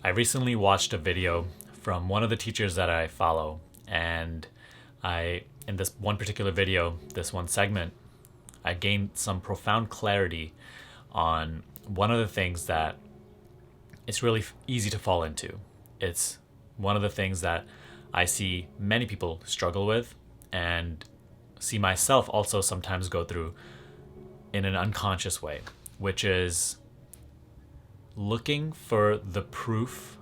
I recently watched a video from one of the teachers that I follow, and in this one particular video, this one segment, I gained some profound clarity on one of the things that it's really easy to fall into. It's one of the things that I see many people struggle with and see myself also sometimes go through in an unconscious way, which is looking for the proof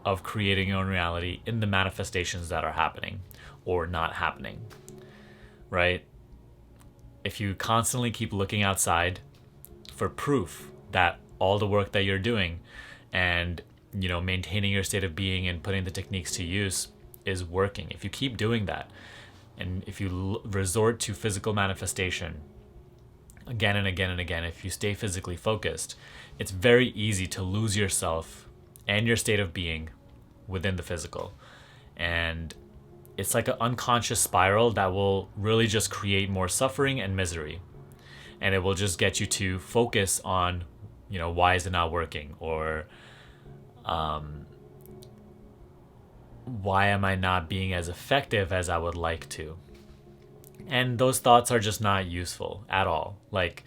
of creating your own reality in the manifestations that are happening or not happening, right? If you constantly keep looking outside for proof that all the work that you're doing and maintaining your state of being and putting the techniques to use is working, if you keep doing that, and if you resort to physical manifestation again and again and again, if you stay physically focused, it's very easy to lose yourself and your state of being within the physical. And it's like an unconscious spiral that will really just create more suffering and misery. And it will just get you to focus on, why is it not working? Or why am I not being as effective as I would like to? And those thoughts are just not useful at all. Like,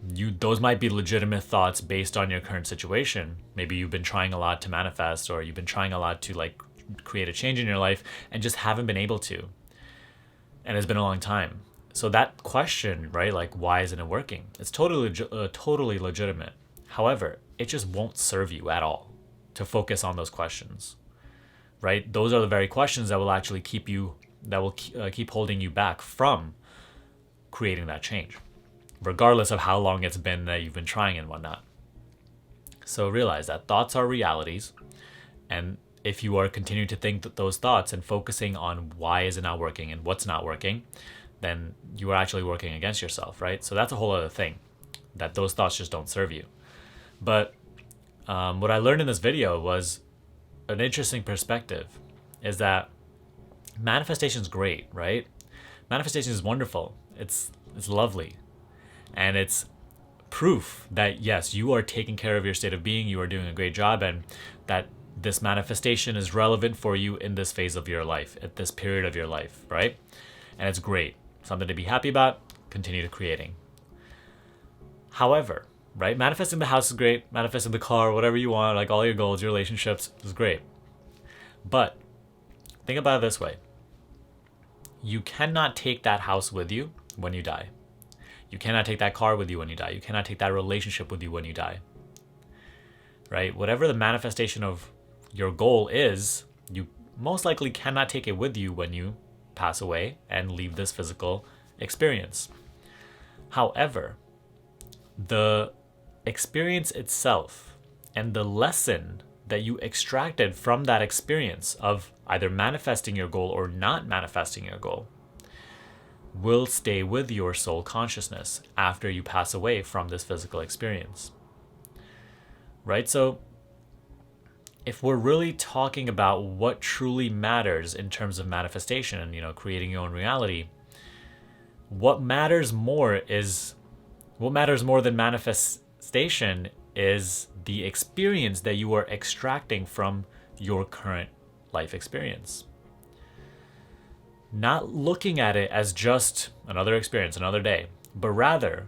those might be legitimate thoughts based on your current situation. Maybe you've been trying a lot to manifest, or you've been trying a lot to create a change in your life and just haven't been able to. And it's been a long time. So that question, right? Like, why isn't it working? It's totally legitimate. However, it just won't serve you at all to focus on those questions, right? Those are the very questions that will actually keep holding you back from creating that change, regardless of how long it's been that you've been trying and whatnot. So realize that thoughts are realities. And if you are continuing to think those thoughts and focusing on why is it not working and what's not working, then you are actually working against yourself, right? So that's a whole other thing, that those thoughts just don't serve you. But what I learned in this video was an interesting perspective, is that manifestation is great, right? Manifestation is wonderful. It's lovely. And it's proof that, yes, you are taking care of your state of being, you are doing a great job, and that this manifestation is relevant for you in this phase of your life, at this period of your life, right? And it's great. Something to be happy about, continue to creating. However, right, manifesting the house is great, manifesting the car, whatever you want, like all your goals, your relationships is great. But think about it this way. You cannot take that house with you when you die. You cannot take that car with you when you die. You cannot take that relationship with you when you die. Right? Whatever the manifestation of your goal is, you most likely cannot take it with you when you pass away and leave this physical experience. However, the experience itself and the lesson that you extracted from that experience of either manifesting your goal or not manifesting your goal will stay with your soul consciousness after you pass away from this physical experience. Right? So if we're really talking about what truly matters in terms of manifestation and, creating your own reality, what matters more than manifestation is the experience that you are extracting from your current life experience. Not looking at it as just another experience, another day, but rather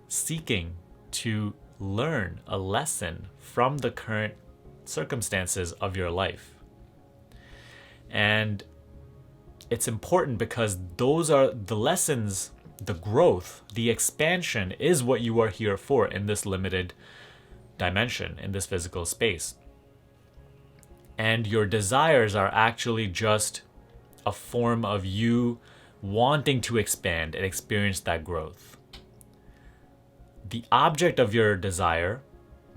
seeking to learn a lesson from the current circumstances of your life. And it's important because those are the lessons, the growth, the expansion is what you are here for in this limited dimension, in this physical space. And your desires are actually just a form of you wanting to expand and experience that growth. The object of your desire,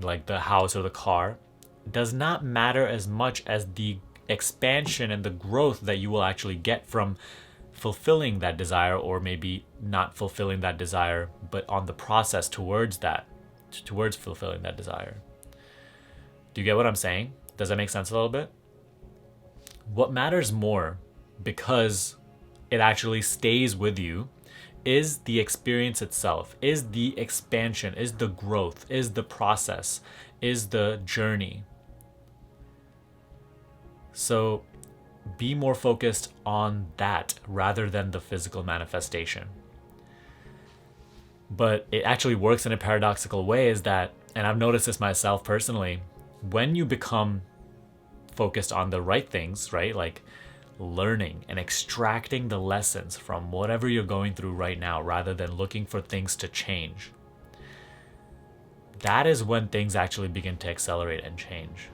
like the house or the car, does not matter as much as the expansion and the growth that you will actually get from fulfilling that desire, or maybe not fulfilling that desire, but on the process towards fulfilling that desire. Do you get what I'm saying? Does that make sense a little bit? What matters more, because it actually stays with you, is the experience itself, is the expansion, is the growth, is the process, is the journey, So be more focused on that rather than the physical manifestation. But it actually works in a paradoxical way, is that, and I've noticed this myself personally, when you become focused on the right things, right? Like learning and extracting the lessons from whatever you're going through right now rather than looking for things to change. That is when things actually begin to accelerate and change.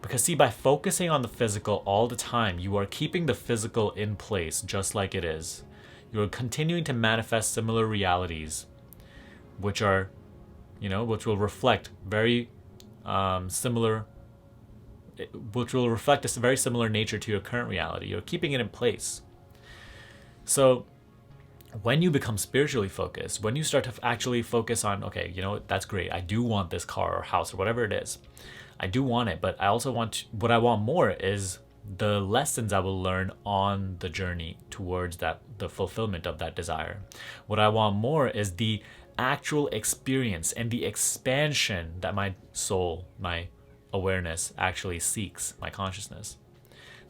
Because see, by focusing on the physical all the time, you are keeping the physical in place just like it is. You are continuing to manifest similar realities, which are, which will reflect very similar, which will reflect a very similar nature to your current reality. You're keeping it in place. So when you become spiritually focused, when you start to actually focus on, okay, that's great. I do want this car or house or whatever it is. I do want it, but I also what I want more is the lessons I will learn on the journey towards the fulfillment of that desire. What I want more is the actual experience and the expansion that my soul, my awareness actually seeks, my consciousness,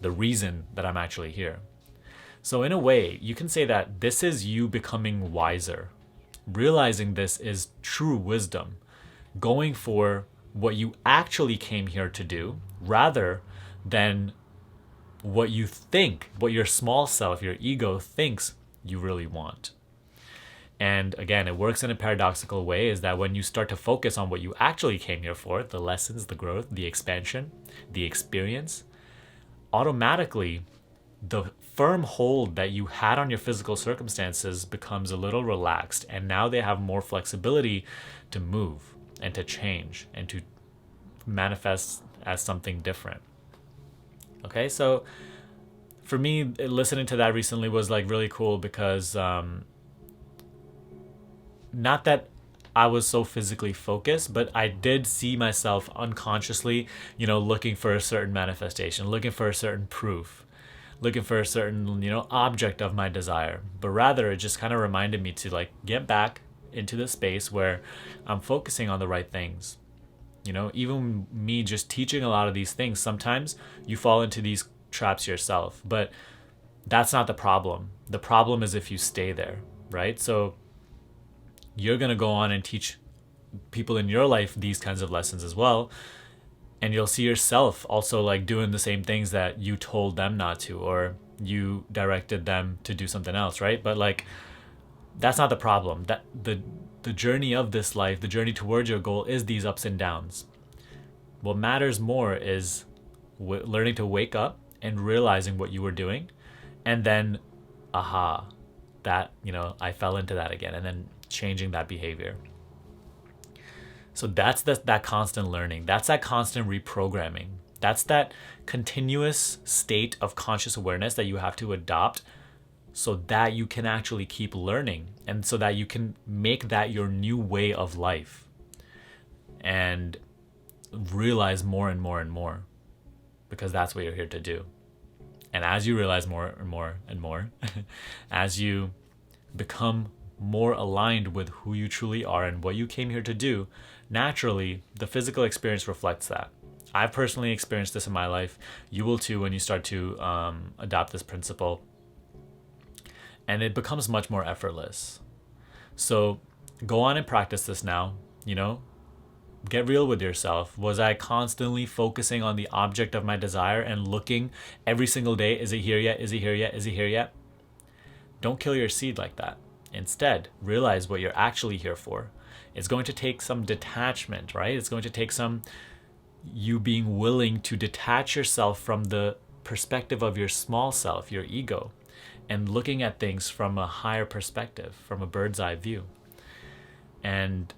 the reason that I'm actually here. So in a way, you can say that this is you becoming wiser. Realizing this is true wisdom, going for what you actually came here to do rather than what you think, what your small self, your ego thinks you really want. And again, it works in a paradoxical way, is that when you start to focus on what you actually came here for, the lessons, the growth, the expansion, the experience, automatically the firm hold that you had on your physical circumstances becomes a little relaxed, and now they have more flexibility to move and to change and to manifest as something different. Okay, so for me, listening to that recently was like really cool because not that I was so physically focused, but I did see myself unconsciously, looking for a certain manifestation, looking for a certain proof, looking for a certain, object of my desire. But rather, it just kind of reminded me to like get back into the space where I'm focusing on the right things. Even me just teaching a lot of these things, sometimes you fall into these traps yourself, but that's not the problem. The problem is if you stay there, right? So you're going to go on and teach people in your life these kinds of lessons as well. And you'll see yourself also like doing the same things that you told them not to, or you directed them to do something else, right? But like, that's not the problem. That the journey of this life, the journey towards your goal is these ups and downs. What matters more is learning to wake up and realizing what you were doing, and then, that, I fell into that again, and then changing that behavior. So that's that constant learning. That's that constant reprogramming. That's that continuous state of conscious awareness that you have to adopt so that you can actually keep learning, and so that you can make that your new way of life and realize more and more and more, because that's what you're here to do. And as you realize more and more and more, as you become more aligned with who you truly are and what you came here to do, naturally, the physical experience reflects that. I've personally experienced this in my life. You will too when you start to adopt this principle. And it becomes much more effortless. So go on and practice this now, get real with yourself. Was I constantly focusing on the object of my desire and looking every single day, is it here yet? Is it here yet? Is it here yet? Don't kill your seed like that. Instead, realize what you're actually here for. It's going to take some detachment, right? It's going to take some you being willing to detach yourself from the perspective of your small self, your ego, and looking at things from a higher perspective, from a bird's eye view. And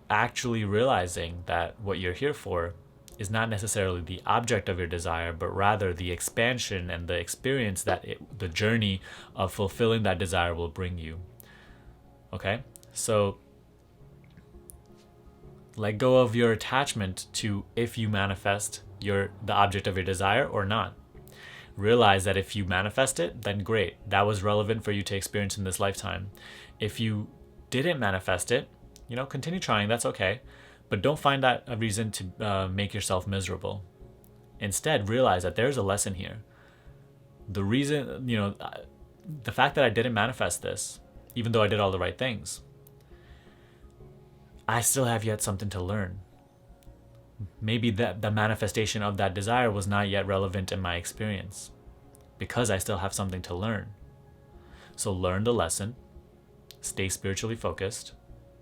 actually realizing that what you're here for is not necessarily the object of your desire, but rather the expansion and the experience that the journey of fulfilling that desire will bring you. Okay? So let go of your attachment to if you manifest the object of your desire or not. Realize that if you manifest it, then great. That was relevant for you to experience in this lifetime. If you didn't manifest it, continue trying. That's okay. But don't find that a reason to make yourself miserable. Instead, realize that there's a lesson here. The reason, the fact that I didn't manifest this, even though I did all the right things, I still have yet something to learn. Maybe that the manifestation of that desire was not yet relevant in my experience because I still have something to learn. So learn the lesson, stay spiritually focused,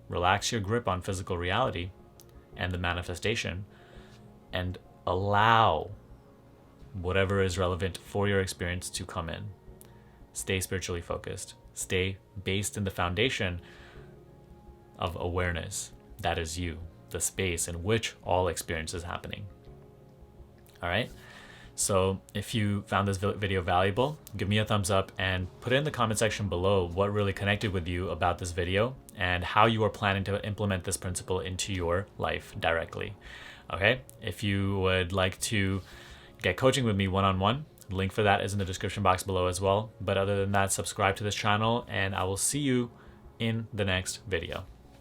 relax your grip on physical reality and the manifestation, and allow whatever is relevant for your experience to come in. Stay spiritually focused. Stay based in the foundation of awareness. That is you, the space in which all experience is happening. All right? So if you found this video valuable, give me a thumbs up and put it in the comment section below what really connected with you about this video and how you are planning to implement this principle into your life directly. Okay? If you would like to get coaching with me one-on-one, link for that is in the description box below as well. But other than that, subscribe to this channel and I will see you in the next video.